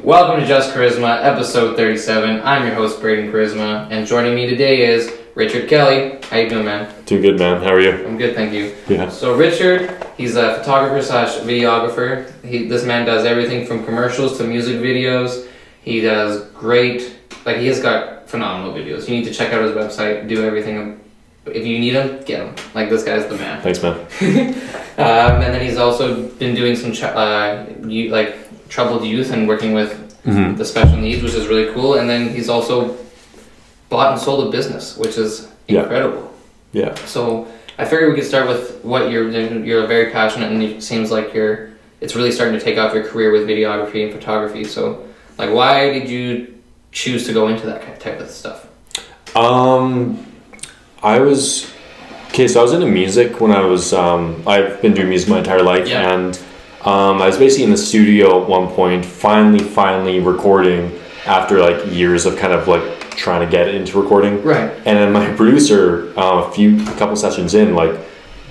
Welcome to Just Koryzma, episode 37. I'm your host, Braden Koryzma, and joining me today is Richard Kelly. How you doing, man? Doing good, man. How are you? I'm good, thank you. Yeah. So Richard, he's a photographer slash videographer. This man does everything from commercials to music videos. He does great, he has got phenomenal videos. You need to check out his website, do everything. If you need him, get him. This guy's the man. Thanks, man. And then he's also been doing some troubled youth and working with the special needs, which is really cool. And then he's also bought and sold a business, which is incredible. Yeah. So I figured we could start with what you're doing. You're very passionate, and it seems like it's really starting to take off your career with videography and photography. So, why did you choose to go into that type of stuff? I was into music when I was, I've been doing music my entire life, and I was basically in the studio at one point, finally recording after years of kind of trying to get into recording. Right. And then my producer, a couple sessions in,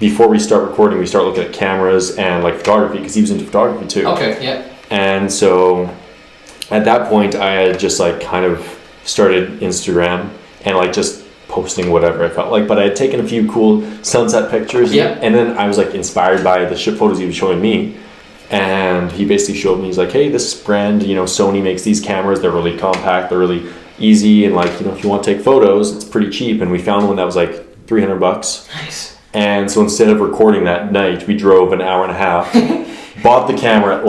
before we start recording, we start looking at cameras and photography, because he was into photography too. Okay, yeah. And so at that point, I had just kind of started Instagram and just posting whatever I felt like, but I had taken a few cool sunset pictures, and then I was inspired by the ship photos he was showing me, and he basically showed me, he's like, hey, this brand, Sony makes these cameras, they're really compact, they're really easy, and if you want to take photos, it's pretty cheap. And we found one that was $300. Nice. And so instead of recording that night, we drove an hour and a half, bought the camera at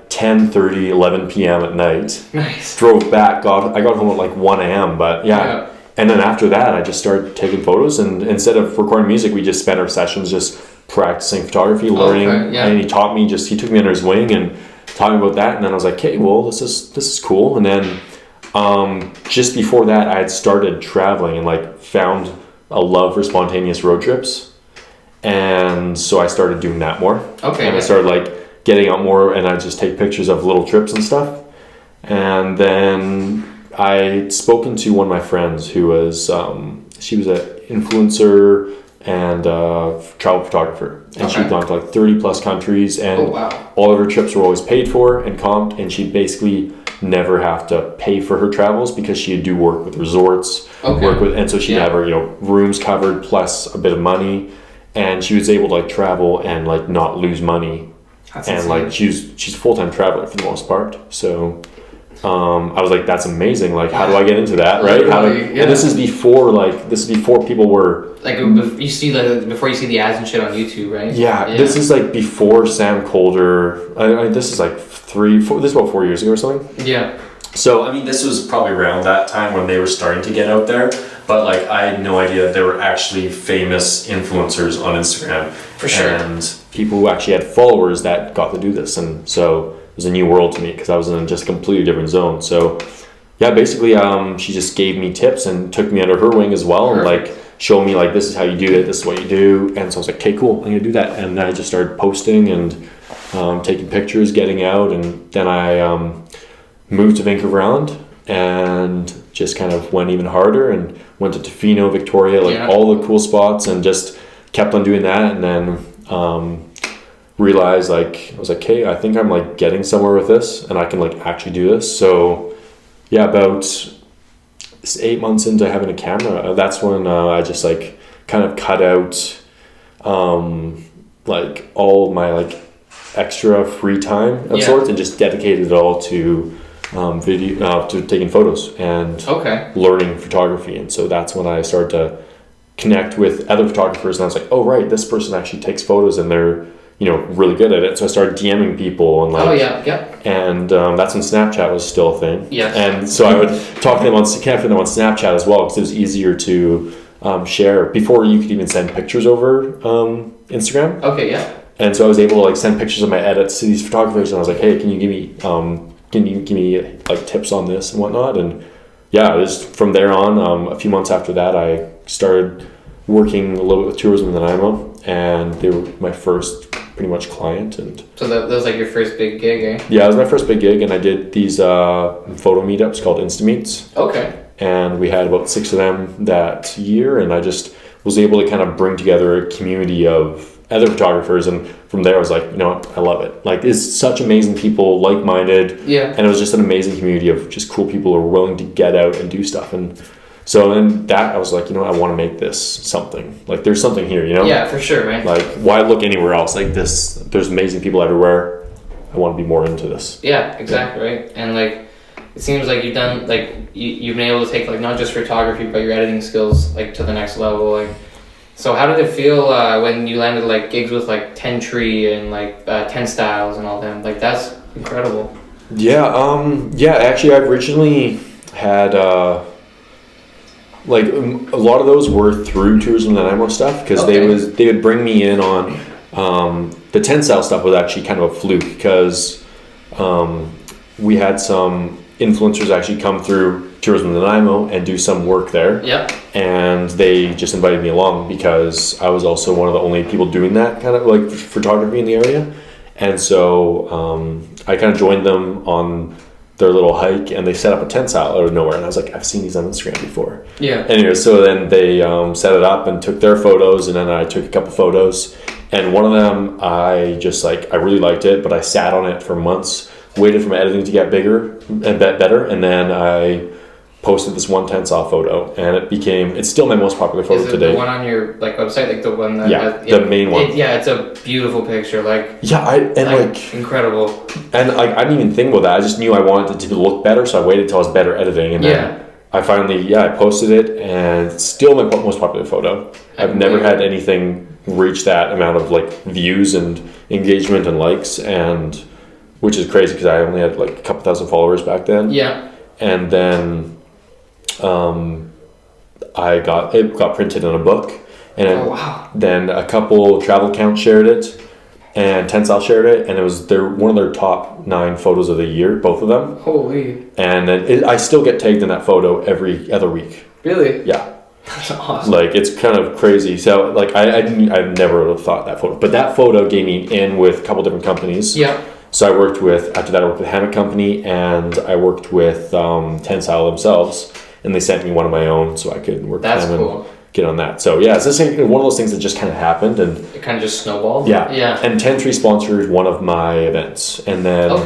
10:30, 11 p.m. at night. Nice. Drove back, I got home at 1 a.m. But yeah. And then after that, I just started taking photos, and instead of recording music, we just spent our sessions just practicing photography, learning. Okay, yeah. And he took me under his wing and taught me about that. And then I was like, okay, well, this is cool. And then just before that, I had started traveling and found a love for spontaneous road trips. And so I started doing that more. Okay. And I started getting out more, and I just take pictures of little trips and stuff. And then I'd spoken to one of my friends who was, she was an influencer and travel photographer. And she'd gone to 30 plus countries, and all of her trips were always paid for and comped, and she'd basically never have to pay for her travels because she'd do work with resorts, and so she'd have her, rooms covered plus a bit of money, and she was able to travel and not lose money. That's insane. She's a full-time traveler for the most part. So I was like, that's amazing. How do I get into that, right? And this is before people were before you see the ads and shit on YouTube, right? Yeah. This is before Sam Colder. This is this is about 4 years ago or something. Yeah. So this was probably around that time when they were starting to get out there, but I had no idea that there were actually famous influencers on Instagram. For sure. And people who actually had followers that got to do this, and so it was a new world to me because I was in just a completely different zone. So yeah, basically she just gave me tips and took me under her wing as well. Perfect. And showed me this is how you do it, this is what you do. And so I was like, okay, cool, I'm gonna do that. And I just started posting and taking pictures, getting out, and then I moved to Vancouver Island and just kind of went even harder and went to Tofino, Victoria, all the cool spots, and just kept on doing that. And then realized I was like, hey, I think I'm getting somewhere with this, and I can actually do this. So yeah, about 8 months into having a camera, that's when I just kind of cut out all my extra free time of sorts, and just dedicated it all to video, to taking photos and learning photography. And so that's when I started to connect with other photographers, and I was like, oh right, this person actually takes photos and they're really good at it. So I started DMing people and and that's when Snapchat was still a thing. Yes. And so I would connect with them on Snapchat as well, because it was easier to share. Before, you could even send pictures over Instagram. Okay, yeah. And so I was able to send pictures of my edits to these photographers, and I was like, hey, can you give me tips on this and whatnot? And yeah, it was from there on. A few months after that, I started working a little bit with tourism in Nanaimo, and they were my first pretty much client. And so that was your first big gig, eh? Yeah, it was my first big gig, and I did these photo meetups called Insta Meets. Okay. And we had about 6 of them that year, and I just was able to kind of bring together a community of other photographers, and from there I was like, you know what, I love it. Like, it's such amazing people, like-minded. Yeah. And it was just an amazing community of just cool people who are willing to get out and do stuff. And so then that, I was like, you know what, I want to make this something. Like, there's something here, you know? Yeah, for sure, right? Like, why look anywhere else? Like, there's amazing people everywhere. I want to be more into this. Yeah, exactly, right? And like, it seems like you've done, like, you've been able to take, like, not just photography, but your editing skills, like, to the next level. Like, so how did it feel when you landed, like, gigs with, like, Tentree and, like, Tentsile and all them? Like, that's incredible. Yeah, actually, I originally had, like, a lot of those were through Tours and Nanaimo stuff, because they would bring me in on, the Tentsile stuff was actually kind of a fluke, because we had some influencers actually come through Tourism Nanaimo and do some work there. Yep. And they just invited me along because I was also one of the only people doing that kind of like photography in the area. And so I kind of joined them on their little hike, and they set up a Tentsile out of nowhere. And I was like, I've seen these on Instagram before. Yeah. Anyway, so then they set it up and took their photos, and then I took a couple photos. And one of them, I really liked it, but I sat on it for months, waited for my editing to get bigger and better, and then I posted this one Tentsile photo, and it's still my most popular photo today. Is it the one on your like website, like the one that has, the main one? It's a beautiful picture, like incredible. And like I didn't even think about that. I just knew I wanted it to look better, so I waited till I was better editing, and then I finally I posted it, and it's still my most popular photo. I've never had anything reach that amount of like views and engagement and likes, and which is crazy because I only had like a couple thousand followers back then. Yeah. And then it got printed in a book, and then a couple travel accounts shared it, and Tentsile shared it, and it was one of their top 9 photos of the year, both of them. Holy. And then I still get tagged in that photo every other week. Really? Yeah. That's awesome. Like, it's kind of crazy. So like I never would have thought that photo, but that photo gave me in with a couple different companies. Yeah. So I worked with Hammock Company, and I worked with Tentsile themselves, and they sent me one of my own so I could work with them and get on that. So yeah, it's just one of those things that just kind of happened, and it kind of just snowballed. Yeah. Yeah. And Tentree sponsored one of my events, and then I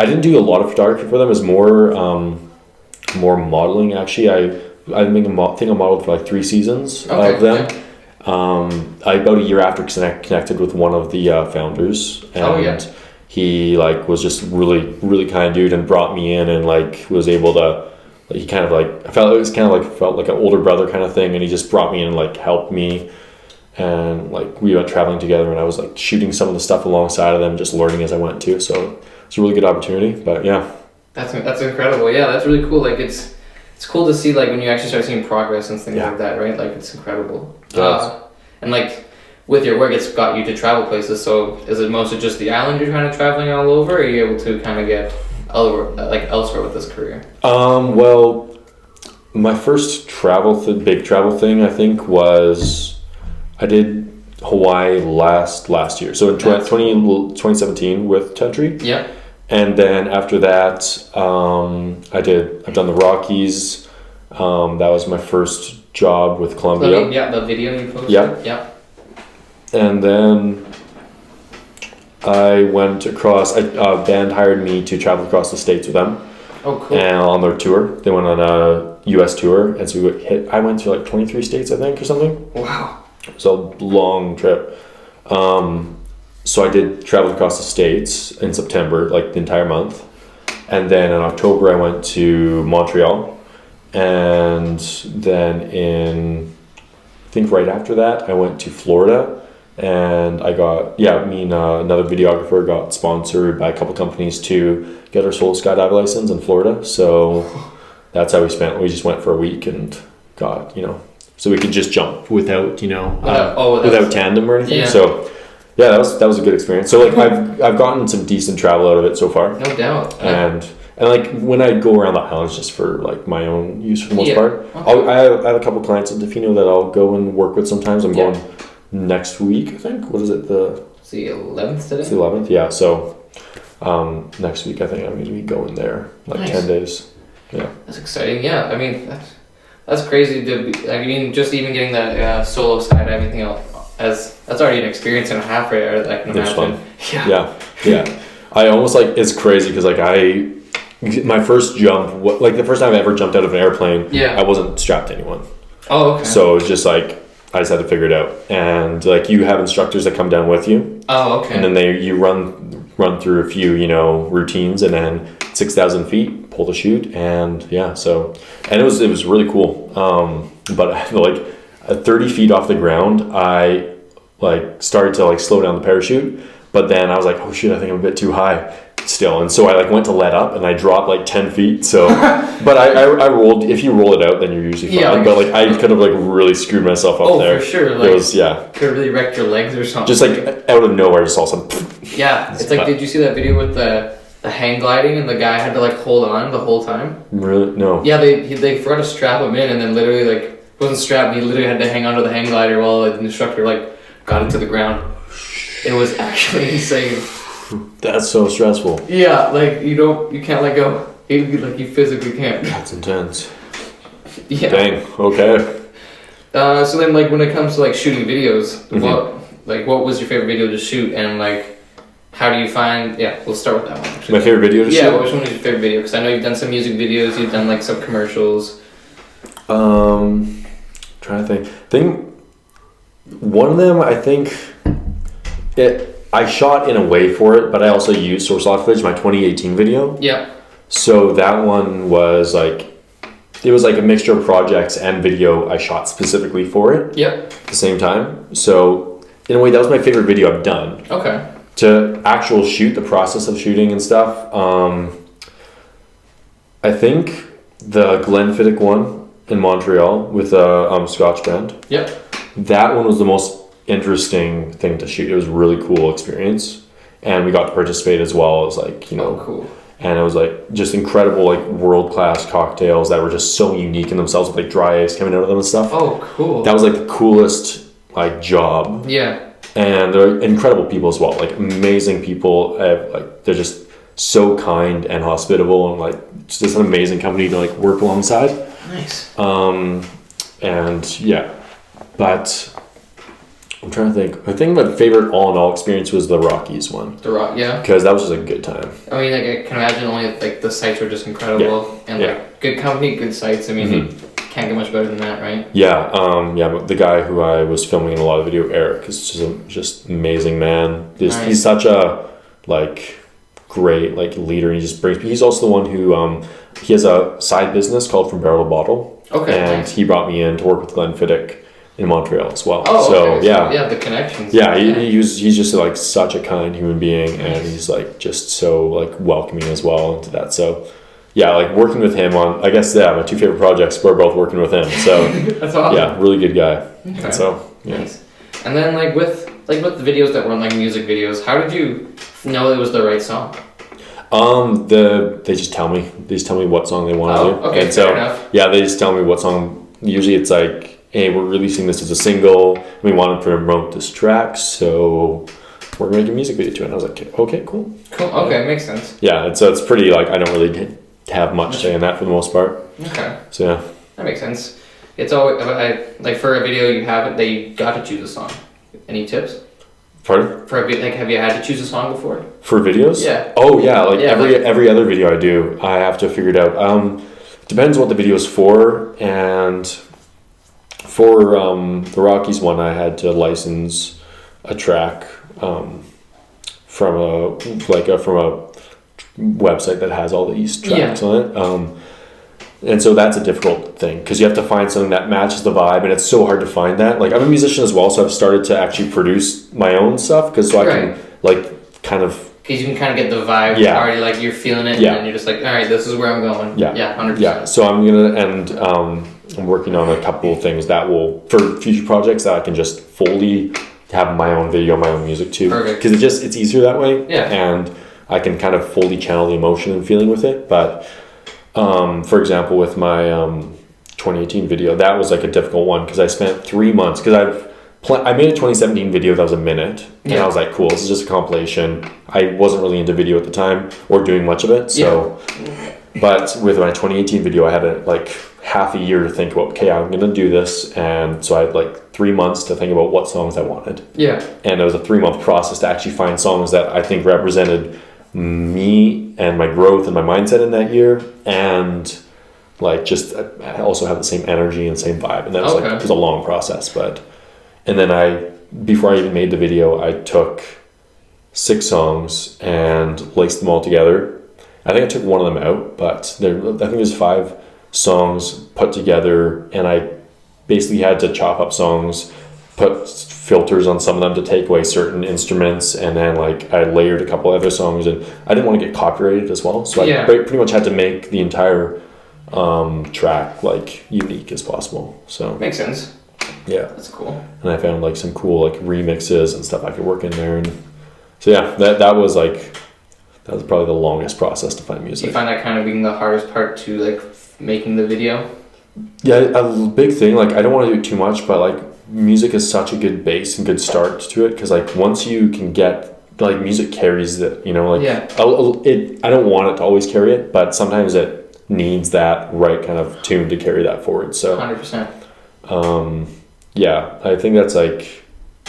didn't do a lot of photography for them. It was more modeling actually. I think I modeled for like 3 seasons of them. Yeah. About a year after connected with one of the founders, and he like was just really really kind dude, and brought me in, and like was able to he kind of like felt like an older brother kind of thing, and he just brought me in and like helped me, and like we went traveling together, and I was like shooting some of the stuff alongside of them, just learning as I went too. So it's a really good opportunity. But yeah, that's incredible. Yeah, that's really cool. Like it's cool to see like when you actually start seeing progress and things like that, right? Like it's incredible. And like with your work, it's got you to travel places. So is it mostly just the island you're kind of traveling all over, or are you able to kind of get elsewhere with this career? Well, my first big travel thing I think was I did Hawaii last year. So in 2017 with Tentree. Yeah. And then after that, I've done the Rockies. That was my first job with Columbia. Yeah, the video you posted. Yeah. And then I went across. A band hired me to travel across the states with them. Oh, cool. And on their tour, they went on a U.S. tour, and so I went to like 23 states, I think, or something. Wow. It was a long trip. So I did travel across the states in September, like the entire month, and then in October I went to Montreal, and then I think right after that I went to Florida, and I got another videographer got sponsored by a couple companies to get our solo skydive license in Florida. So that's how we just went for a week and got so we could just jump without without tandem or anything. Yeah. So. Yeah, that was a good experience. So like I've gotten some decent travel out of it so far. No doubt. And like when I go around the islands just for like my own use for the most part. Okay. I have a couple clients in Tofino that I'll go and work with sometimes. I'm going next week, I think. What is it? It's the 11th today? It's the 11th, yeah. So next week I think I'm going to be going there like 10 days. Yeah. That's exciting. Yeah, I mean that's crazy to be, just even getting that solo skydiving thing that's already an experience and a half right there that I can It's imagine. fun. Yeah. I almost like, it's crazy because like my first jump, like the first time I ever jumped out of an airplane, I wasn't strapped to anyone. Oh, okay. So it was just like, I just had to figure it out. And like you have instructors that come down with you. Oh, okay. And then you run through a few, routines, and then 6,000 feet, pull the chute, and and it was really cool. But I feel like at 30 feet off the ground, I like started to like slow down the parachute, but then I was like, oh shit, I think I'm a bit too high still, and so I like went to let up and I dropped like 10 feet. So but I rolled. If you roll it out, then you're usually fine. But like I could have like really screwed myself up there. For sure. Like, it was could have really wrecked your legs or something. Just like out of nowhere, just all of a sudden. Yeah, it's like, did you see that video with the hang gliding and the guy had to like hold on the whole time? Really? No. Yeah, they forgot to strap him in, and then literally like wasn't strapped. He literally had to hang onto the hang glider while the instructor like got it to the ground. It was actually insane. That's so stressful. Yeah, like you can't let go. You physically can't. That's intense. Yeah. Dang. Okay. So then, like, when it comes to like shooting videos, what was your favorite video to shoot, and like, how do you find? Yeah, we'll start with that one. Actually. My favorite video to shoot. Yeah, which one was your favorite video? Because I know you've done some music videos, you've done like some commercials. Trying to think one of them, I think I shot in a way for it, but I also used source log footage, my 2018 video. Yeah. So that one was like, it was like a mixture of projects and video I shot specifically for it. Yep. At the same time. So in a way, that was my favorite video I've done. Okay. To actual shoot, the process of shooting and stuff. I think the Glenfiddich one in Montreal with a Scotch band. Yep. That one was the most interesting thing to shoot. It was a really cool experience, and we got to participate as well as like cool. And it was like just incredible, like world-class cocktails that were just so unique in themselves with like dry ice coming out of them and stuff. Oh, cool. That was like the coolest like job. Yeah. And they're incredible people as well, like amazing people. Like they're just so kind and hospitable, and like it's just an amazing company to like work alongside. Nice. And yeah, but I'm trying to think. I think my favorite all-in-all experience was the Rockies one. Yeah. Because that was just a good time. I mean, like I can imagine only like the sites were just incredible, and like good company, good sites. I mean, you can't get much better than that, right? Yeah. But the guy who I was filming in a lot of video, Eric, is just amazing man. Nice. He's such a like great like leader. He just brings. He's also the one who he has a side business called From Barrel to Bottle. Okay. And he brought me in to work with Glenfiddich in Montreal as well. Oh, so okay. yeah, the connections. Yeah, he's just like such a kind human being, and he's like just so like welcoming as well into that. So yeah, like working with him on, I guess my two favorite projects were both working with him. So that's awesome. Yeah, really good guy. Okay. And so yeah. Nice. And then like with the videos that were like music videos, how did you know it was the right song? They just tell me. They just tell me what song they want to do. Okay, and fair enough. Yeah, they just tell me what song. Usually it's like, hey, we're releasing this as a single. We want to promote this track, so we're going to make a music video to it. And I was like, okay, cool. Cool. Okay, makes sense. Yeah, and so it's pretty like I don't really have much say in that for the most part. Okay. So yeah. That makes sense. It's always like for a video you have it, they got to choose a song. Any tips? Pardon? For a like, have you had to choose a song before? For videos? Yeah. Oh yeah, like every other video I do, I have to figure it out. Depends what the video is for, and for the Rockies one, I had to license a track from a website that has all these tracks on it. And so that's a difficult thing because you have to find something that matches the vibe, and it's so hard to find that. Like I'm a musician as well, so I've started to actually produce my own stuff because I can like kind of. Because you can kind of get the vibe already, like you're feeling it, and you're just like, all right, this is where I'm going. Yeah, 100%. Yeah, so I'm gonna I'm working on a couple of things that will for future projects that I can just fully have my own video, my own music too. Perfect. Because it's easier that way. Yeah. And I can kind of fully channel the emotion and feeling with it, but. For example, with my 2018 video, that was like a difficult one because I spent 3 months because I made a 2017 video that was a minute, and I was like, cool, this is just a compilation. I wasn't really into video at the time or doing much of it, so but with my 2018 video, I had to like half a year to think about, okay, I'm going to do this. And so I had like 3 months to think about what songs I wanted. Yeah. And it was a 3-month process to actually find songs that I think represented me and my growth and my mindset in that year. And like, just, I also have the same energy and same vibe. And that was it was a long process, and then before I even made the video, I took 6 songs and laced them all together. I think I took one of them out, but I think there's 5 songs put together, and I basically had to chop up songs, put filters on some of them to take away certain instruments, and then like I layered a couple other songs, and I didn't want to get copyrighted as well, so I pretty much had to make the entire track like unique as possible. So makes sense. Yeah, that's cool. And I found like some cool like remixes and stuff I could work in there, and so yeah, that was probably the longest process to find music. Do you find that kind of being the hardest part to like making the video? Yeah, a big thing, like I don't want to do too much, but like music is such a good base and good start to it, because like once you can get, like, music carries that, you know, like I don't want it to always carry it, but sometimes it needs that right kind of tune to carry that forward. So 100%. Yeah, I think that's like,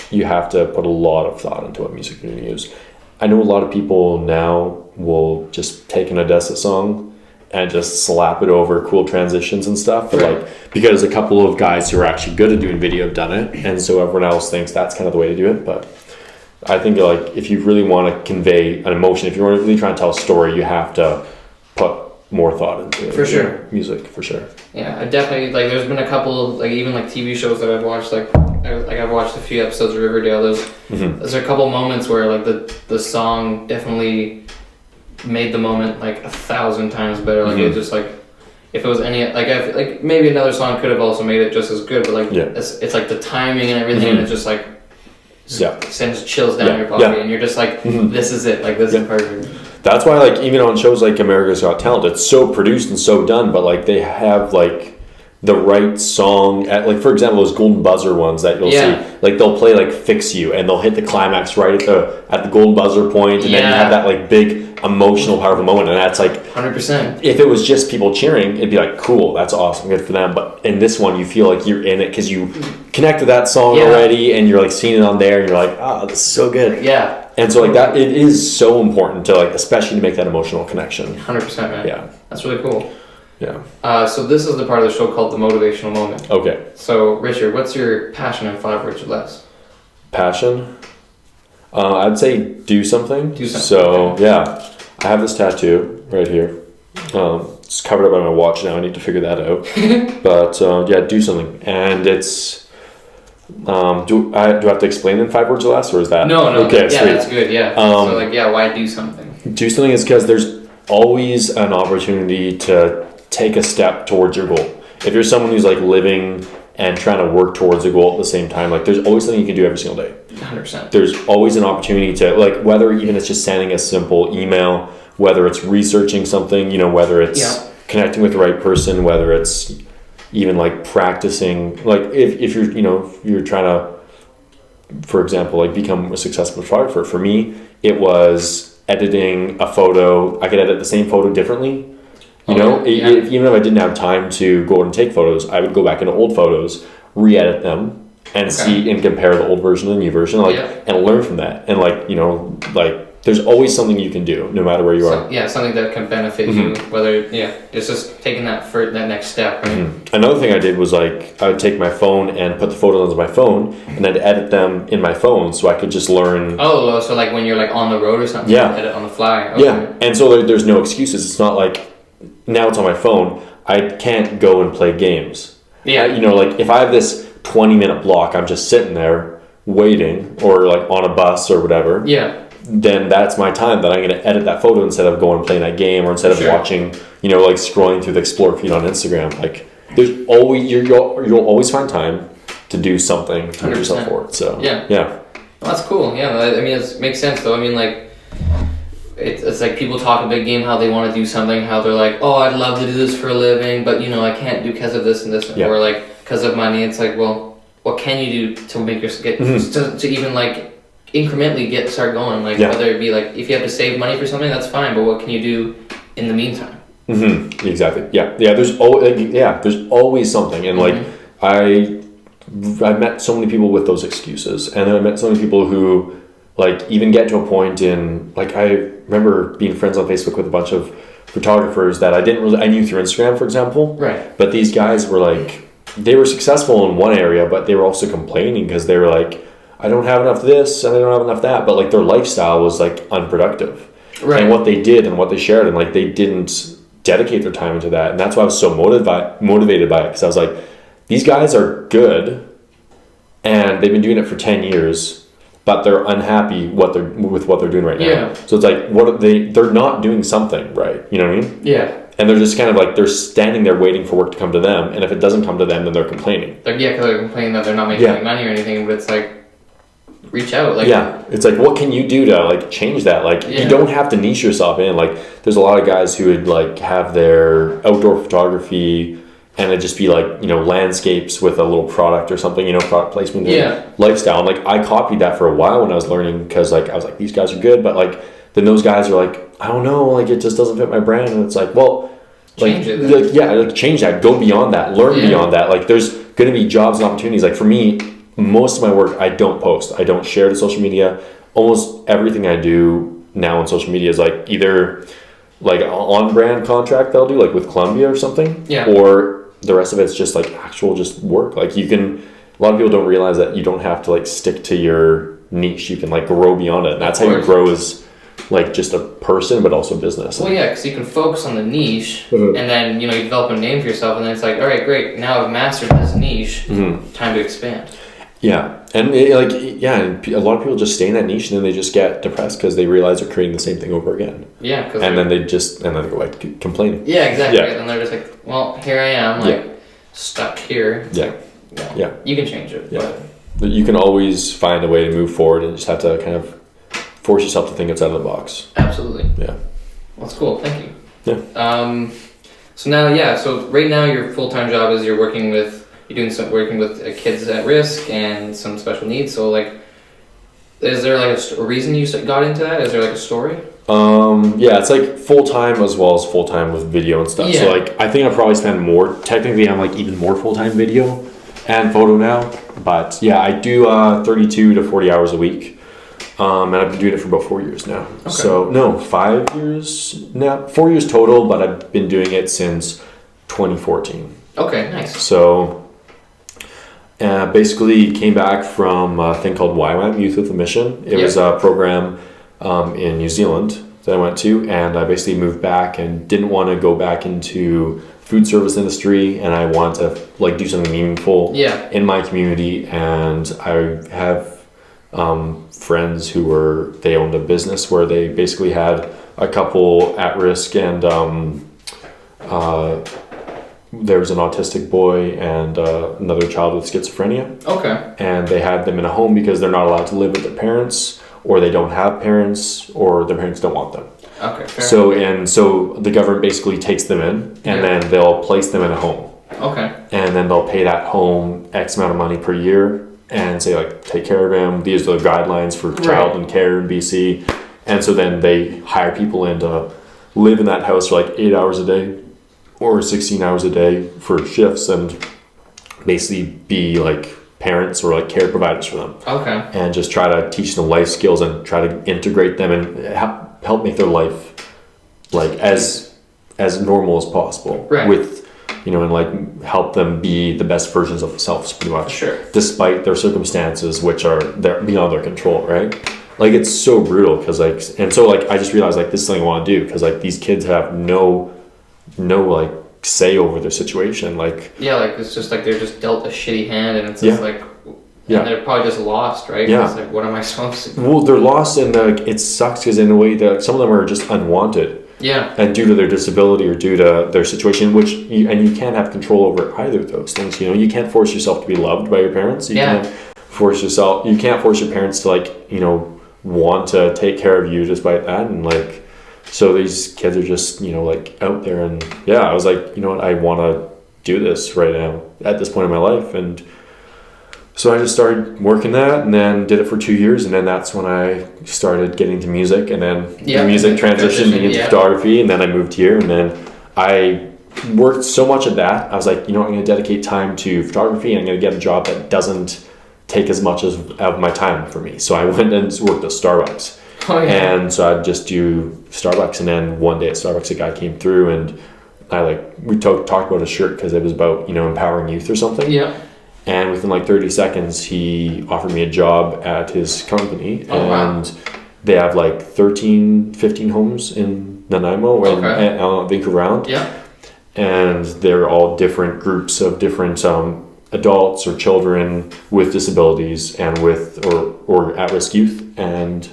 you have to put a lot of thought into what music you're going to use. I know a lot of people now will just take an Odessa song and just slap it over cool transitions and stuff. But like, because a couple of guys who are actually good at doing video have done it, and so everyone else thinks that's kind of the way to do it. But I think like, if you really want to convey an emotion, if you're really trying to tell a story, you have to put more thought into it. For sure. Music, for sure. Yeah, I definitely, like, there's been a couple, like, even like TV shows that I've watched, I've watched a few episodes of Riverdale. There's a couple moments where like the song definitely made the moment like 1,000 times better. Like it just like, if it was any like maybe another song could have also made it just as good, but like it's like the timing and everything, and it just like sends chills down your body, and you're just like, this is it, like this is perfect. That's why, like, even on shows like America's Got Talent, it's so produced and so done, but like they have like the right song at, like, for example, those golden buzzer ones that you'll see, like they'll play like Fix You, and they'll hit the climax right at the golden buzzer point, and then you have that like big emotional powerful moment, and that's like 100%. If it was just people cheering, it'd be like, cool, that's awesome, good for them. But in this one, you feel like you're in it because you connect to that song already, and you're like seeing it on there, and you're like, oh, this is so good. And so like that, it is so important to like, especially to make that emotional connection. 100%, man. Yeah, that's really cool. Yeah. So this is the part of the show called the motivational moment. Okay. So Richard, what's your passion in 5 words or less? Passion? I'd say do something. Do something. So yeah, I have this tattoo right here. It's covered up by my watch now. I need to figure that out. But yeah, do something, and it's. Do I have to explain in 5 words or less, or is that no? Okay, yeah, that's good. Yeah. So like, why do something? Do something is because there's always an opportunity to take a step towards your goal. If you're someone who's like living and trying to work towards a goal at the same time, like there's always something you can do every single day. 100%. There's always an opportunity to, like, whether even it's just sending a simple email, whether it's researching something, you know, whether it's connecting with the right person, whether it's even like practicing, like if you're, you know, if you're trying to, for example, like become a successful photographer. For me, it was editing a photo. I could edit the same photo differently. You know, even if I didn't have time to go out and take photos, I would go back into old photos, re-edit them, and see and compare the old version and the new version, like, and learn from that. And like, you know, like there's always something you can do no matter where you are. Yeah, something that can benefit you, whether it's just taking that next step, right? Another thing I did was like, I would take my phone and put the photos onto my phone, and I'd edit them in my phone so I could just learn. Oh, so like when you're like on the road or something, you edit on the fly. Okay. Yeah, and so there's no excuses. It's not like, now it's on my phone, I can't go and play games. Yeah. You know, like if I have this 20-minute block, I'm just sitting there waiting, or like on a bus or whatever. Yeah. Then that's my time that I'm going to edit that photo instead of going and playing that game, or instead of watching, you know, like scrolling through the Explore feed on Instagram. Like there's always, you'll always find time to do something to move yourself forward. So yeah. Well, that's cool. Yeah. I mean, it makes sense though. I mean, like, it's like people talk a big game, how they want to do something, how they're like, oh, I'd love to do this for a living, but you know, I can't do because of this and this, or like because of money. It's like, well, what can you do to make your to even like incrementally start going? Like whether it be like, if you have to save money for something, that's fine, but what can you do in the meantime? Exactly. Yeah. There's always something, and like I met so many people with those excuses, and then I met so many people who like even get to a point in like I remember being friends on Facebook with a bunch of photographers that I knew through Instagram, for example. Right. But these guys were like, they were successful in one area, but they were also complaining because they were like, I don't have enough this and I don't have enough that, but like their lifestyle was like unproductive. Right. And what they did and what they shared, and like they didn't dedicate their time into that, and that's why I was so motivated by it, because I was like, these guys are good and they've been doing it for 10 years, but they're unhappy with what they're doing right now. Yeah. So it's like, they're not doing something right, you know what I mean? Yeah. And they're just kind of like, they're standing there waiting for work to come to them, and if it doesn't come to them, then they're complaining. Because they're complaining that they're not making any money or anything, but it's like, reach out. Like, it's like, what can you do to like change that? Like, you don't have to niche yourself in. Like, there's a lot of guys who would like have their outdoor photography and it'd just be like, you know, landscapes with a little product or something, you know, product placement, lifestyle. And like, I copied that for a while when I was learning, because like I was like, these guys are good, but like then those guys are like, I don't know, like it just doesn't fit my brand. And it's like, well, like, change that, go beyond that, learn beyond that. Like, there's going to be jobs and opportunities. Like for me, most of my work I don't post, I don't share to social media. Almost everything I do now on social media is like either like an on brand contract that I'll do like with Columbia or something, or the rest of it's just like actual just work. Like you can, a lot of people don't realize that you don't have to like stick to your niche, you can like grow beyond it, and that's how you grow as like just a person, but also business. Well, yeah, because you can focus on the niche, and then you know you develop a name for yourself, and then it's like, all right, great, now I've mastered this niche, time to expand. Yeah, and a lot of people just stay in that niche, and then they just get depressed because they realize they're creating the same thing over again. Yeah, and then they go like complaining. Yeah, exactly. Yeah. Right? And they're just like, well, here I am, like stuck here. It's like, you can change it. Yeah, but you can always find a way to move forward, and just have to kind of force yourself to think outside of the box. Absolutely. Yeah. Well, that's cool. Thank you. Yeah. So now, so right now your full-time job is you're working with kids at risk and some special needs. So like, is there like a reason you got into that? Is there like a story? It's like full-time as well as full-time with video and stuff. So like, I think I probably spend more, technically I'm like even more full-time video and photo now, but yeah, I do 32 to 40 hours a week. And I've been doing it for about 4 years now. Okay. So no, 5 years now, 4 years total, but I've been doing it since 2014. Okay, nice. So basically came back from a thing called YWAM, Youth with a Mission. It was a program in New Zealand that I went to, and I basically moved back and didn't want to go back into food service industry, and I want to like do something meaningful in my community. And I have friends who they owned a business where they basically had a couple at risk, and there was an autistic boy and another child with schizophrenia. Okay. And they had them in a home because they're not allowed to live with their parents, or they don't have parents, or their parents don't want them. Okay. Fair. So the government basically takes them in, and then they'll place them in a home. Okay. And then they'll pay that home X amount of money per year, and say like, take care of him. These are the guidelines for child and care in BC. And so then they hire people in to live in that house for like 8 hours a day or 16 hours a day for shifts, and basically be like parents or like care providers for them. Okay. And just try to teach them life skills and try to integrate them and help make their life like as normal as possible. Right. With, you know, and like help them be the best versions of themselves, pretty much. Sure. Despite their circumstances, which are beyond their control, right? Like, it's so brutal because like, and so like I just realized like this is something I want to do, because like these kids have no like say over their situation. Like, like it's just like they're just dealt a shitty hand, and it's just like, and they're probably just lost, right? Yeah. It's like, what am I supposed to do? Well, they're lost, and it sucks because in a way that some of them are just unwanted. Yeah. And due to their disability or due to their situation, which you can't have control over either of those things. You know, you can't force yourself to be loved by your parents. You can't force your parents to like, you know, want to take care of you despite that. And like, so these kids are just, you know, like out there, and I was like, you know what, I want to do this right now at this point in my life. And so I just started working that, and then did it for 2 years, and then that's when I started getting into music, and then the music transitioned into photography, and then I moved here, and then I worked so much at that. I was like, you know, I'm going to dedicate time to photography. I'm going to get a job that doesn't take as much of my time for me. So I went and worked at Starbucks. Oh, yeah. And so I'd just do Starbucks. And then one day at Starbucks, a guy came through and we talked about a shirt because it was about, you know, empowering youth or something. Yeah. And within like 30 seconds, he offered me a job at his company. Oh, and wow. they have like 15 homes in Nanaimo and Vancouver Island. Yeah. And they're all different groups of different adults or children with disabilities and with or at-risk youth. And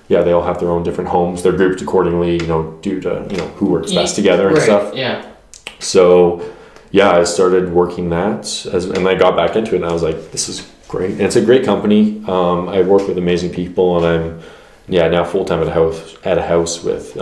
yeah, they all have their own different homes. They're grouped accordingly, you know, due to, you know, who works best together and stuff. Yeah. So yeah, I started working that and I got back into it and I was like, this is great. And it's a great company. I work with amazing people and I'm now full-time at a house with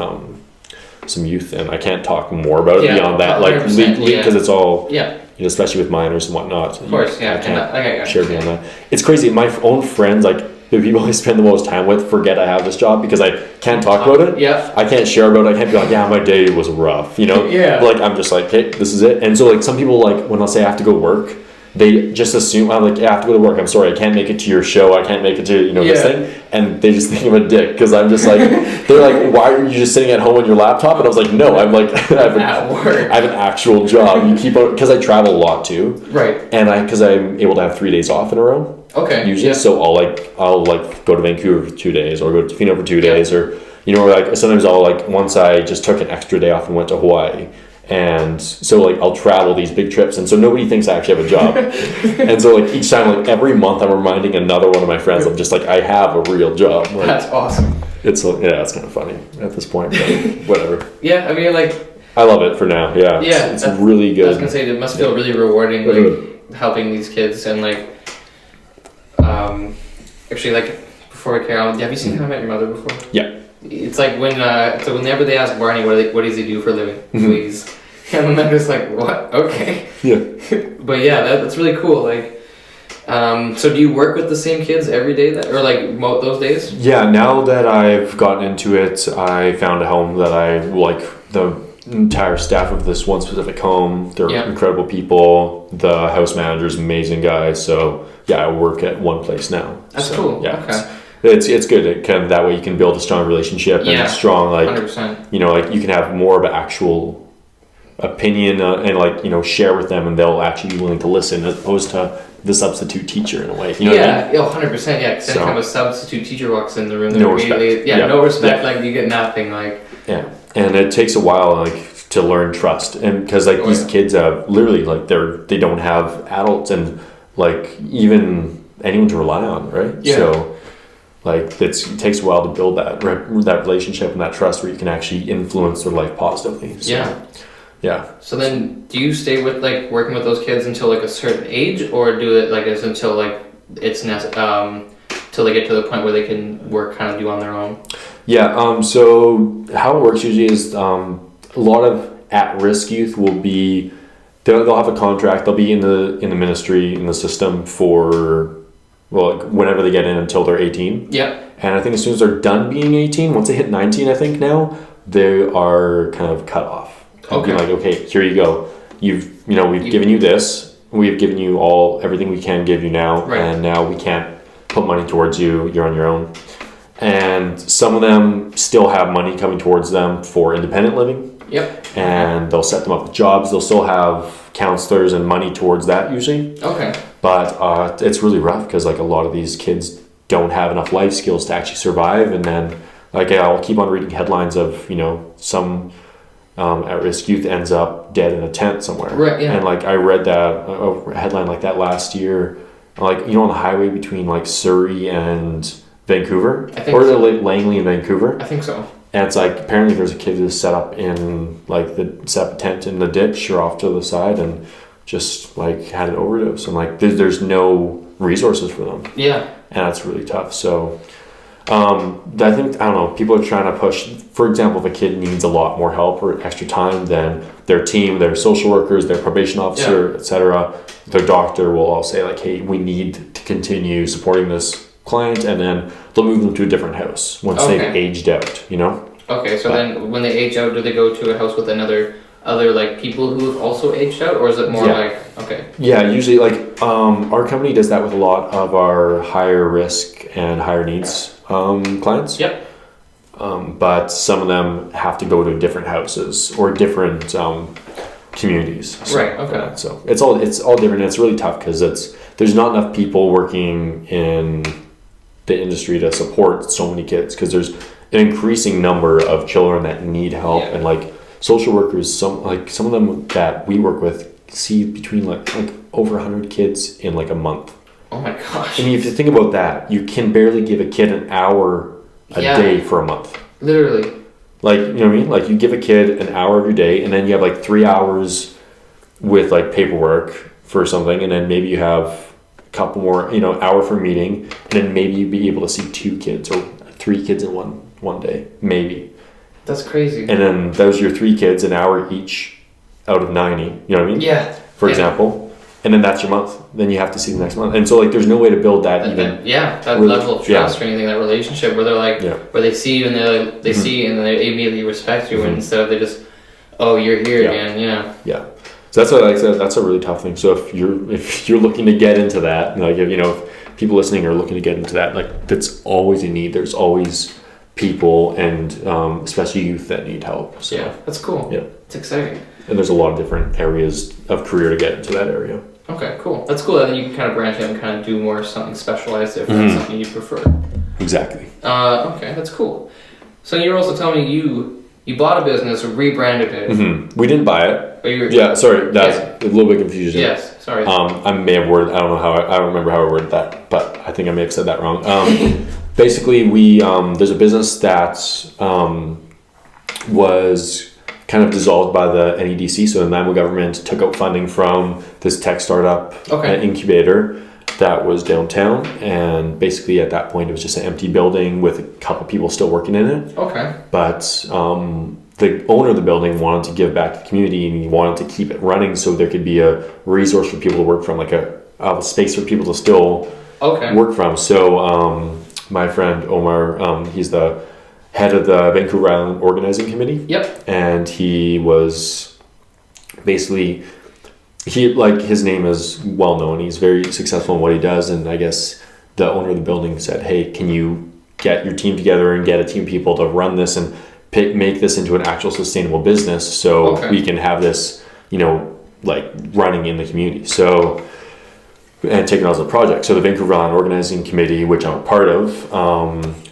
some youth, and I can't talk more about it beyond that, like legally, because it's all, you know, especially with minors and whatnot. Of course, yeah. I can't share beyond that. It's crazy. My own friends, like the people I spend the most time with, forget I have this job because I can't talk about it. Yeah. I can't share about it. I can't be like, yeah, my day was rough, you know? Yeah. But like, I'm just like, hey, this is it. And so like some people, like when I'll say I have to go work, they just assume I'm like, yeah, I have to go to work. I'm sorry, I can't make it to your show. I can't make it to, you know, this thing. And they just think I'm a dick because I'm just like, they're like, why are you just sitting at home on your laptop? And I was like, no, I'm like, I have an actual job. You keep on, because I travel a lot too. Right. And because I'm able to have 3 days off in a row. Okay. Usually, so I'll go to Vancouver for 2 days or go to Tofino for 2 days, or you know, like sometimes I'll like once I just took an extra day off and went to Hawaii. And so like I'll travel these big trips, and so nobody thinks I actually have a job. And so like each time, like every month, I'm reminding another one of my friends, I'm just like, I have a real job. Like, that's awesome. It's kind of funny at this point, but whatever. Yeah, I mean, like, I love it for now. Yeah, it's really good. I was gonna say it must feel really rewarding, like helping these kids and like, actually, like before we carry on, have you seen How I Met Your Mother before? Yeah. It's like when so whenever they ask Barney what does he do for a living, please. And then I'm just like, what? Okay. Yeah. But yeah, that's really cool. Like, so do you work with the same kids every day or like those days? Yeah, now that I've gotten into it, I found a home that I like. The entire staff of this one specific home, they're incredible people. The house manager's an amazing guy. So yeah, I work at one place now. That's cool. Yeah. Okay. It's good. It kind of that way you can build a strong relationship and a strong, like, 100%. You know, like you can have more of an actual opinion and like, you know, share with them, and they'll actually be willing to listen as opposed to the substitute teacher in a way. You know what I mean? 100%. Yeah, because anytime a substitute teacher walks in the room, no respect. No respect. Like you get nothing. Like and it takes a while, like, to learn trust, and because like these kids literally like they don't have adults and like even anyone to rely on, right? So like it takes a while to build that relationship and that trust where you can actually influence their life positively. So, yeah. So then, do you stay with like working with those kids until like a certain age, or do it like as until like it's till they get to the point where they can do on their own? Yeah. So how it works usually is a lot of at-risk youth will be they'll have a contract. They'll be in the ministry, in the system for like whenever they get in until they're 18. Yeah. And I think as soon as they're done being 18, once they hit 19, I think now they are kind of cut off. Okay. Like, okay, here you go. We've given you this. We've given you everything we can give you now, and now we can't put money towards you. You're on your own. And some of them still have money coming towards them for independent living. Yep. And they'll set them up with jobs. They'll still have counselors and money towards that usually. Okay. But it's really rough because like a lot of these kids don't have enough life skills to actually survive. And then like I'll keep on reading headlines of, you know, some at-risk youth ends up dead in a tent somewhere. Right, yeah. And like I read a headline like that last year, like, you know, on the highway between like Surrey and Vancouver, Langley and Vancouver. I think so. And it's like apparently there's a kid who's set up in like set up a tent in the ditch or off to the side and just like had an overdose, and like there's no resources for them. Yeah. And that's really tough. So I think, I don't know, people are trying to push, for example, if a kid needs a lot more help or extra time, then their team, their social workers, their probation officer, etc., their doctor will all say like, hey, we need to continue supporting this client, and then they'll move them to a different house once they've aged out, you know? Okay, so then when they age out, do they go to a house with another other like people who have also aged out, or is it more like okay? Yeah, usually like our company does that with a lot of our higher risk and higher needs clients. Yep. But some of them have to go to different houses or different communities. So, right. Okay. So it's all different. And it's really tough because there's not enough people working in the industry to support so many kids, because there's an increasing number of children that need help. And like social workers, some of them that we work with see between like over 100 kids in like a month. Oh my gosh. And if you think about that, you can barely give a kid an hour a day for a month. Literally. Like, you know what I mean? Like, you give a kid an hour of your day, and then you have like 3 hours with like paperwork for something, and then maybe you have a couple more, hour for a meeting, and then maybe you'd be able to see 2 kids or 3 kids in one day, maybe. That's crazy. And then those are your 3 kids, an hour each out of 90. You know what I mean? Yeah. For example. And then that's your month. Then you have to see the next month. And so like there's no way to build that even. That level of trust or anything, that relationship where they're like, where they see you and they see and they immediately respect you, and instead of they just, oh, you're here again, Yeah. So that's what I said. That's a really tough thing. So if you're looking to get into that, like if people listening are looking to get into that, like that's always a need. There's always people and especially youth that need help. So, yeah, that's cool. Yeah, it's exciting. And there's a lot of different areas of career to get into that area. Okay, cool. That's cool. And then you can kind of branch out and kind of do more something specialized if that's something you prefer. Exactly. Okay, that's cool. So you were also telling me you bought a business, rebranded it. We didn't buy it. That's a little bit confusing. Yes, sorry. I may have worded. I don't know I don't remember how I worded that, but I think I may have said that wrong. Basically, we there's a business that was kind of dissolved by the NEDC. So the Nanaimo government took out funding from this tech startup incubator that was downtown, and basically at that point it was just an empty building with a couple people still working in it. Okay. But the owner of the building wanted to give back to the community, and he wanted to keep it running so there could be a resource for people to work from, like a space for people to still work from. So my friend Omar, he's the head of the Vancouver Island Organizing Committee. Yep. And he was basically, his name is well known. He's very successful in what he does. And I guess the owner of the building said, hey, can you get your team together and get a team of people to run this and make this into an actual sustainable business so we can have this, running in the community. So, and take it on as a project. So the Vancouver Island Organizing Committee, which I'm a part of,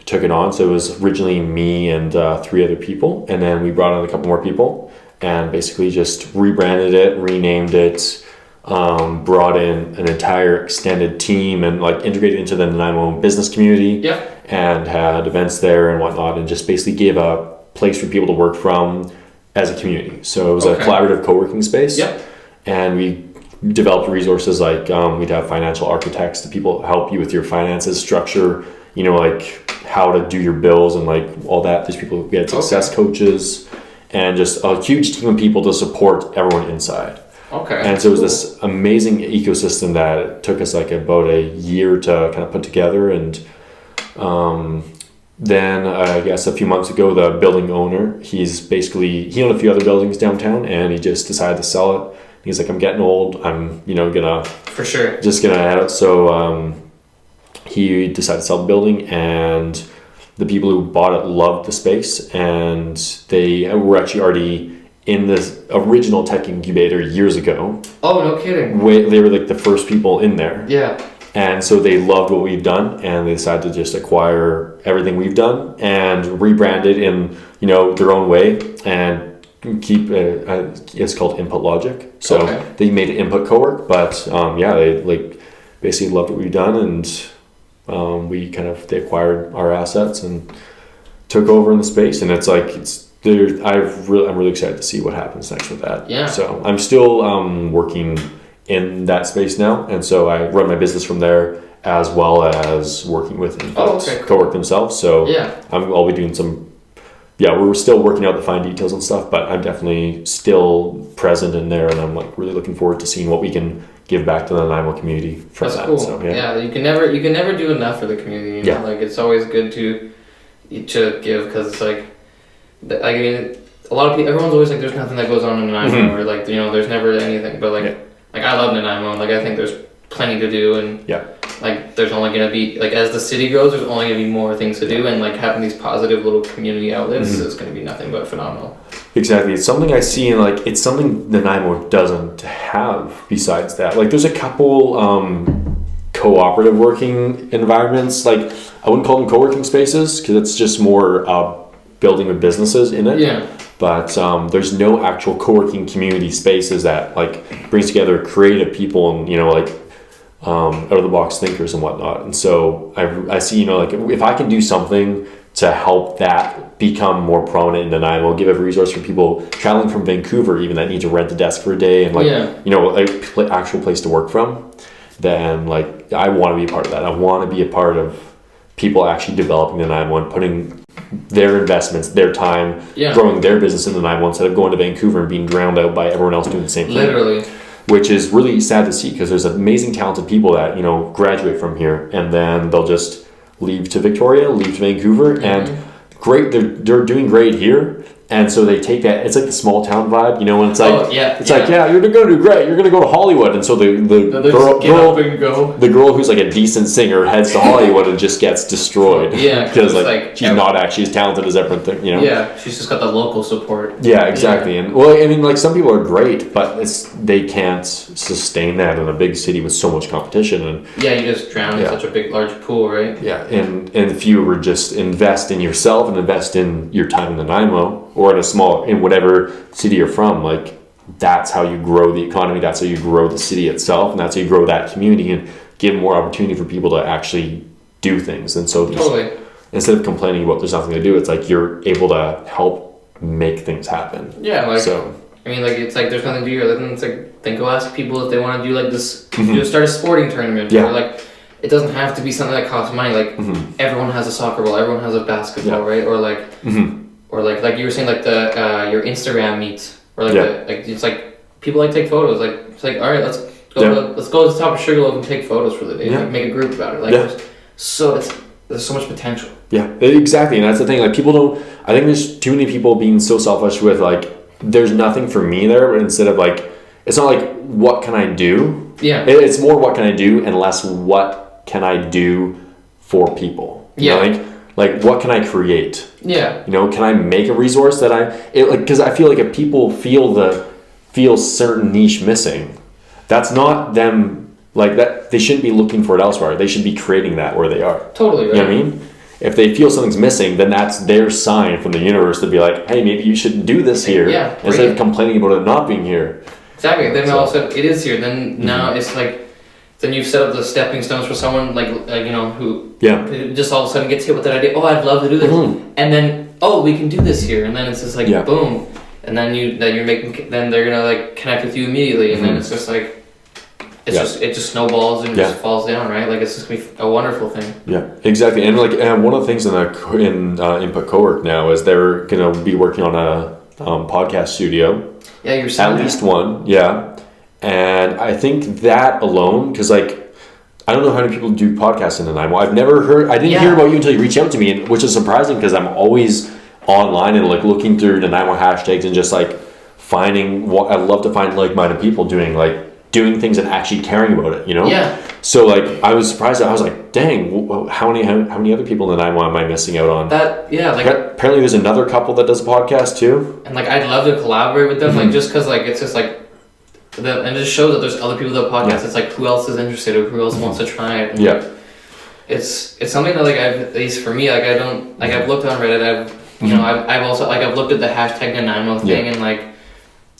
took it on. So it was originally me and 3 other people, and then we brought on a couple more people and basically just rebranded it, renamed it, brought in an entire extended team and like integrated into the Nanaimo business community, and had events there and whatnot, and just basically gave a place for people to work from as a community. So it was a collaborative co-working space, and we developed resources like we'd have financial architects to people help you with your finances, structure, like how to do your bills and like all that. There's people who get success coaches, and just a huge team of people to support everyone inside. And so it was this amazing ecosystem that took us like about a year to kind of put together. And then I guess a few months ago, the building owner, he owned a few other buildings downtown, and he just decided to sell it. He's like, I'm getting old. I'm, gonna for sure just gonna add it. So he decided to sell the building, and the people who bought it loved the space, and they were actually already in this original tech incubator years ago. Oh, no kidding. They were like the first people in there. Yeah. And so they loved what we've done, and they decided to just acquire everything we've done and rebrand it in, their own way, and keep it's called Input Logic. So they made it Input Cowork, but they like basically loved what we've done, and they acquired our assets and took over in the space. And it's like I'm really excited to see what happens next with that. Yeah. So I'm still working in that space now, and so I run my business from there as well as working with Cowork themselves. So I'll be doing some. We're still working out the fine details and stuff, but I'm definitely still present in there, and I'm like really looking forward to seeing what we can give back to the Nanaimo community from that. Cool. So, you can never do enough for the community. Like it's always good to give, because it's like, a lot of people, everyone's always like, there's nothing that goes on in Nanaimo, or like, there's never anything. But like I love Nanaimo. Like I think there's plenty to do, and like there's only gonna be like as the city grows, there's only gonna be more things to do, and like having these positive little community outlets is gonna be nothing but phenomenal. Exactly, it's something I see, and like it's something Nanaimo doesn't have. Besides that, like there's a couple cooperative working environments. Like I wouldn't call them co-working spaces because it's just more building with businesses in it. Yeah. But there's no actual co-working community spaces that like brings together creative people and like out of the box thinkers and whatnot. And so I see like if I can do something to help that become more prominent in Nanaimo, give a resource for people traveling from Vancouver even that need to rent a desk for a day and like actual place to work from, then like I want to be a part of that. I want to be a part of people actually developing Nanaimo and putting their investments, their time, growing their business in Nanaimo instead of going to Vancouver and being drowned out by everyone else doing the same thing. Literally. Which is really sad to see because there's amazing talented people that graduate from here and then they'll just leave to Victoria, leave to Vancouver, and great, they're doing great here. And so they take that, it's like the small town vibe, when it's like, you're going to do great, you're going to go to Hollywood. And so the girl who's like a decent singer heads to Hollywood and just gets destroyed. Yeah. Because like she's not actually as talented as everything, Yeah, she's just got the local support. Yeah, exactly. Yeah. And well, I mean, like some people are great, but they can't sustain that in a big city with so much competition. And you just drown in such a big, large pool, right? Yeah, and if you were just invest in yourself and invest in your time in Nanaimo, or in whatever city you're from, like that's how you grow the economy, that's how you grow the city itself, and that's how you grow that community and give more opportunity for people to actually do things. And so instead of complaining about there's nothing to do, it's like you're able to help make things happen. Yeah, like I mean, like it's like there's nothing to do here. Then it's like then go ask people if they want to do like this, start a sporting tournament. Or like it doesn't have to be something that costs money. Like everyone has a soccer ball, everyone has a basketball, right? Or like. Or like you were saying, like the your Instagram meets, or like it's like people like take photos. Like it's like all right, let's go to the top of Sugarloaf and take photos for the day. Like, make a group about it. Like there's so much potential. Yeah, exactly, and that's the thing. Like people don't. I think there's too many people being so selfish with like there's nothing for me there, but instead of like it's not like what can I do. Yeah, it's more what can I do and less what can I do for people. Like what can I create? Yeah. Can I make a resource that because I feel like if people feel certain niche missing, that's not them like that. They shouldn't be looking for it elsewhere. They should be creating that where they are. Totally. Right. You know what I mean? If they feel something's missing, then that's their sign from the universe to be like, hey, maybe you should do this here instead of complaining about it not being here. Exactly. Then all of a sudden it is here. Then now it's like. Then you've set up the stepping stones for someone who just all of a sudden gets hit with that idea. Oh, I'd love to do this, and then we can do this here, and then it's just like boom, and then you're making. Then they're gonna like connect with you immediately, and then it's just like it just snowballs and just falls down, right? Like it's just gonna be a wonderful thing. Yeah, exactly. And like one of the things in Input Cowork now is they're gonna be working on a podcast studio. Yeah, you're saying at least one. Yeah. And I think that alone, because like I don't know how many people do podcasts in Nanaimo. I didn't hear about you until you reached out to me, which is surprising because I'm always online and like looking through Nanaimo hashtags and just like finding what I love to find like-minded people doing things and actually caring about it, Yeah. So like I was surprised. I was like, dang, how many other people in Nanaimo am I missing out on? Apparently there's another couple that does a podcast too. And like I'd love to collaborate with them, like just because like it's just like. And it just shows that there's other people that podcast. It's like who else is interested or who else wants to try it. And like, it's something that like at least for me, like I don't like I've looked on Reddit. I've also like I've looked at the hashtag Nanaimo thing and like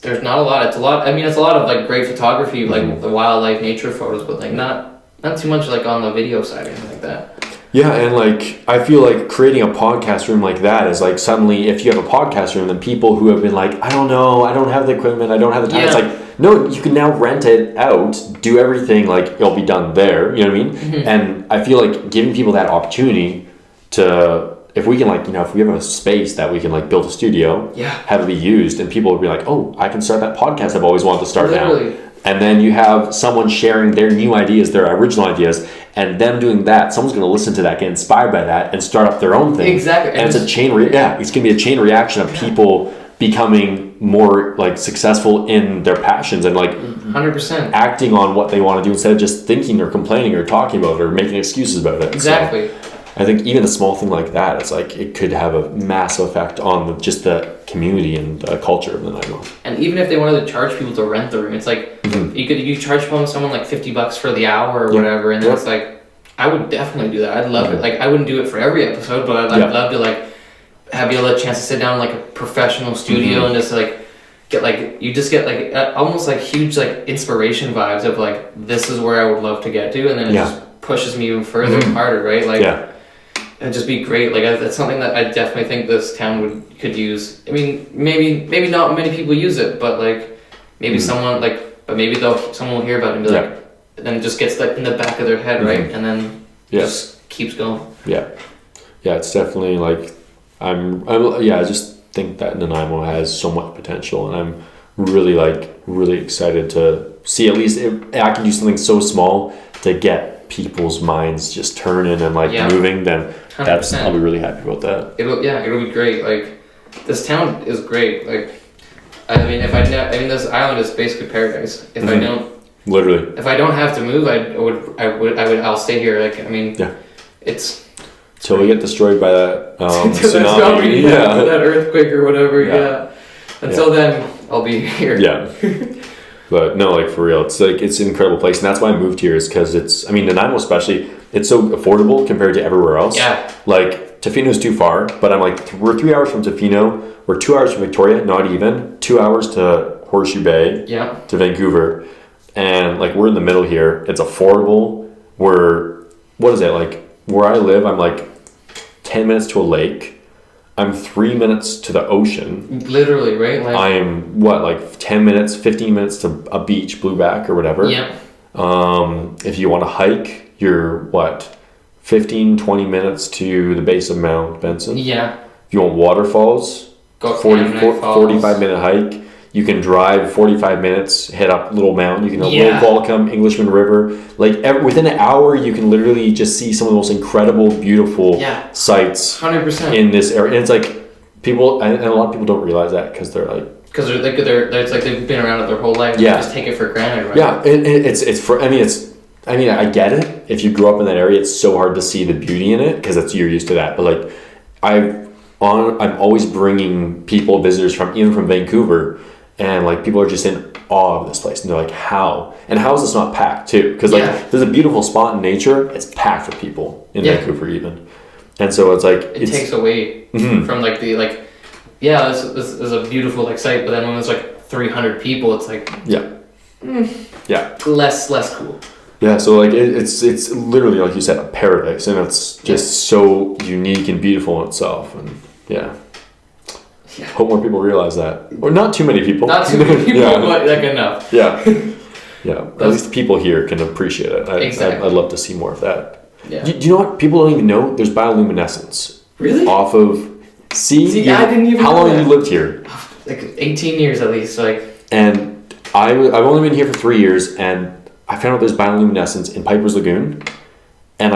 there's not a lot. It's a lot. I mean, it's a lot of like great photography, like the wildlife, nature photos, but like not too much like on the video side or anything like that. Yeah, and like I feel like creating a podcast room like that is like suddenly if you have a podcast room, then people who have been like, I don't know, I don't have the equipment, I don't have the time. It's like no, you can now rent it out, do everything, like it'll be done there, you know what I mean? And I feel like giving people that opportunity to, if we can like, if we have a space that we can like build a studio, have it be used, and people will be like, oh, I can start that podcast I've always wanted to start now. And then you have someone sharing their new ideas, their original ideas, and them doing that. Someone's going to listen to that, get inspired by that, and start up their own thing. Exactly. And it's a chain it's going to be a chain reaction of people becoming more like successful in their passions and like 100%. acting on what they want to do instead of just thinking or complaining or talking about it or making excuses about it. Exactly. So I think even a small thing like that, it's like it could have a massive effect on just the community and culture of Nanaimo. And even if they wanted to charge people to rent the room, it's like you charge someone like $50 for the hour or whatever, and then it's like I would definitely do that. I'd love it. Like I wouldn't do it for every episode, but I'd love to like have you a chance to sit down in like a professional studio and just like get like you just get like almost like huge like inspiration vibes of like this is where I would love to get to, and then it just pushes me even further and harder, right? Like it'd just be great. Like that's something that I definitely think this town could use. I mean, maybe not many people use it, but like maybe someone like, but maybe someone will hear about it and be like, and then it just gets like in the back of their head, right? And then just keeps going. Yeah, it's definitely like I just think that Nanaimo has so much potential, and I'm really excited to see at least if I can do something so small to get people's minds just turning and like moving. Then 100%. I'll be really happy about that. It'll be great. Like this town is great. Like I mean, this island is basically paradise. If I don't have to move, I'll stay here. Like I mean, it's. Till we get destroyed by that tsunami, that earthquake or whatever. Until then, I'll be here. But no, like for real, it's like it's an incredible place, and that's why I moved here. Is because it's. I mean, Nanaimo especially, it's so affordable compared to everywhere else. Like Tofino's too far, but I'm like we're 3 hours from Tofino. We're 2 hours from Victoria, not even 2 hours to Horseshoe Bay. To Vancouver, and like we're in the middle here. It's affordable. What is it like? Where I live, I'm like 10 minutes to a lake. I'm 3 minutes to the ocean. Literally, right? Like, I'm like 10 minutes, 15 minutes to a beach, Blueback or whatever. If you want to hike, you're 15, 20 minutes to the base of Mount Benson. If you want waterfalls, 45-minute hike. You can drive 45 minutes, head up Little Mountain. You can go Little Qualicum, Englishman River. Like within an hour, you can literally just see some of the most incredible, beautiful sights 100% in this area. And it's like people, and a lot of people don't realize that because they're like, it's like they've been around it their whole life. They just take it for granted, right? I get it. If you grew up in that area, it's so hard to see the beauty in it because you're used to that. But like, I'm always bringing visitors from Vancouver. And like people are just in awe of this place, and they're like, "How? And how is this not packed too?" Because like there's a beautiful spot in nature. It's packed with people in Vancouver even, and so it's like it takes away from like the this is a beautiful like site, but then when there's like 300 people, it's like less cool. Yeah, so like it's literally like you said, a paradise, and it's just so unique and beautiful in itself, and hope more people realize that. Or not too many people. Not too many people, but like enough. At least people here can appreciate it. I'd love to see more of that. Do you know what? People don't even know there's bioluminescence. Really? Off of... See I didn't even how know long that. have you lived here? Like 18 years at least. And I've only been here for 3 years, and I found out there's bioluminescence in Piper's Lagoon. And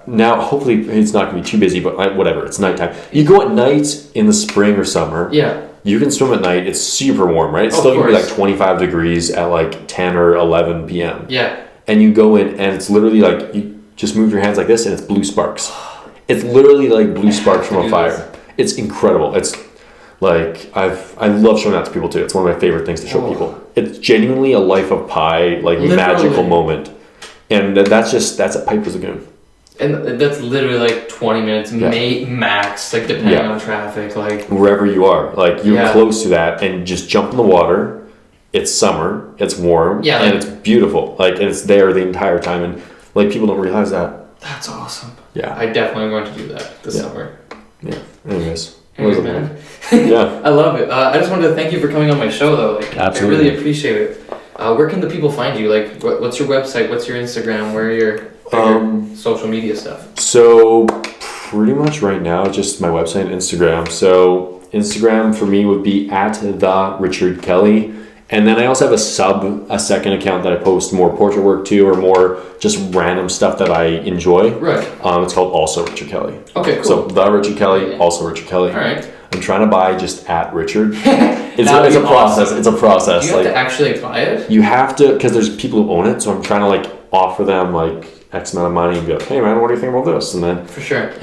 now hopefully it's not going to be too busy, but whatever, it's nighttime. You go at night in the spring or summer. You can swim at night. It's super warm, right? It's still going to be like 25 degrees at like 10 or 11 p.m. And you go in, and it's literally like you just move your hands like this, and it's blue sparks. It's literally like blue sparks from a fire. It's incredible. It's like I love showing that to people too. It's one of my favorite things to show people. It's genuinely a Life of Pi magical moment. And that's at Piper's Lagoon. And that's literally like 20 minutes max, like depending on traffic. Like wherever you are, like you're close to that, and just jump in the water. It's summer, it's warm, and it's beautiful. Like, and it's there the entire time, and like people don't realize that. That's awesome. I definitely am going to do that this summer. Anyways, man. I love it. I just wanted to thank you for coming on my show, though. Like, absolutely. I really appreciate it. Where can the people find you? Like, what's your website? What's your Instagram? Where are your social media stuff? So, pretty much right now, just my website and Instagram. So, Instagram for me would be @the_Richard_Kelly. And then I also have a second account that I post more portrait work to, or more just random stuff that I enjoy. Right. It's called Also Richard Kelly. Okay, cool. So, The Richard Kelly, Also Richard Kelly. All right. I'm trying to buy just at Richard. It's That would a be process. awesome. It's a process. Do you have Like to actually buy it? you have to, because there's people who own it. So I'm trying to like offer them like X amount of money and be like, hey man, what do you think about this? And then For sure.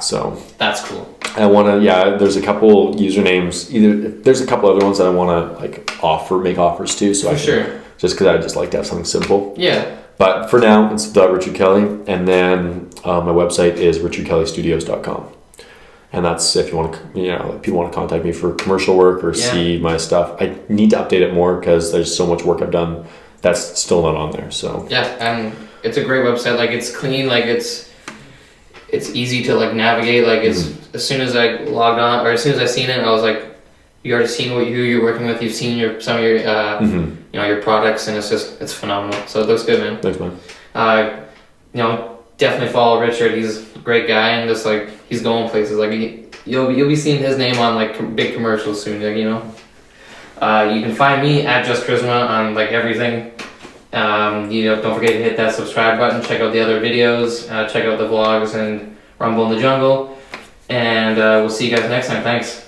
So That's cool. I want to, there's a couple usernames. There's a couple other ones that I want to like make offers to. So just because I just like to have something simple. Yeah. But for now, it's Richard Kelly, and then my website is richardkellystudios.com, and that's if you want to, if people want to contact me for commercial work or see my stuff. I need to update it more because there's so much work I've done that's still not on there. So yeah, and it's a great website. Like it's clean. Like it's easy to like navigate. Like it's as soon as I logged on or as soon as I seen it, I was like, you already seen who you're working with. You've seen some of your your products, and it's phenomenal. So it looks good, man. Thanks, man. Definitely follow Richard. He's a great guy, and just like he's going places. Like you'll be seeing his name on like big commercials soon. Like you can find me at Just Koryzma on like everything. Don't forget to hit that subscribe button. Check out the other videos. Check out the vlogs and Rumble in the Jungle. And we'll see you guys next time. Thanks.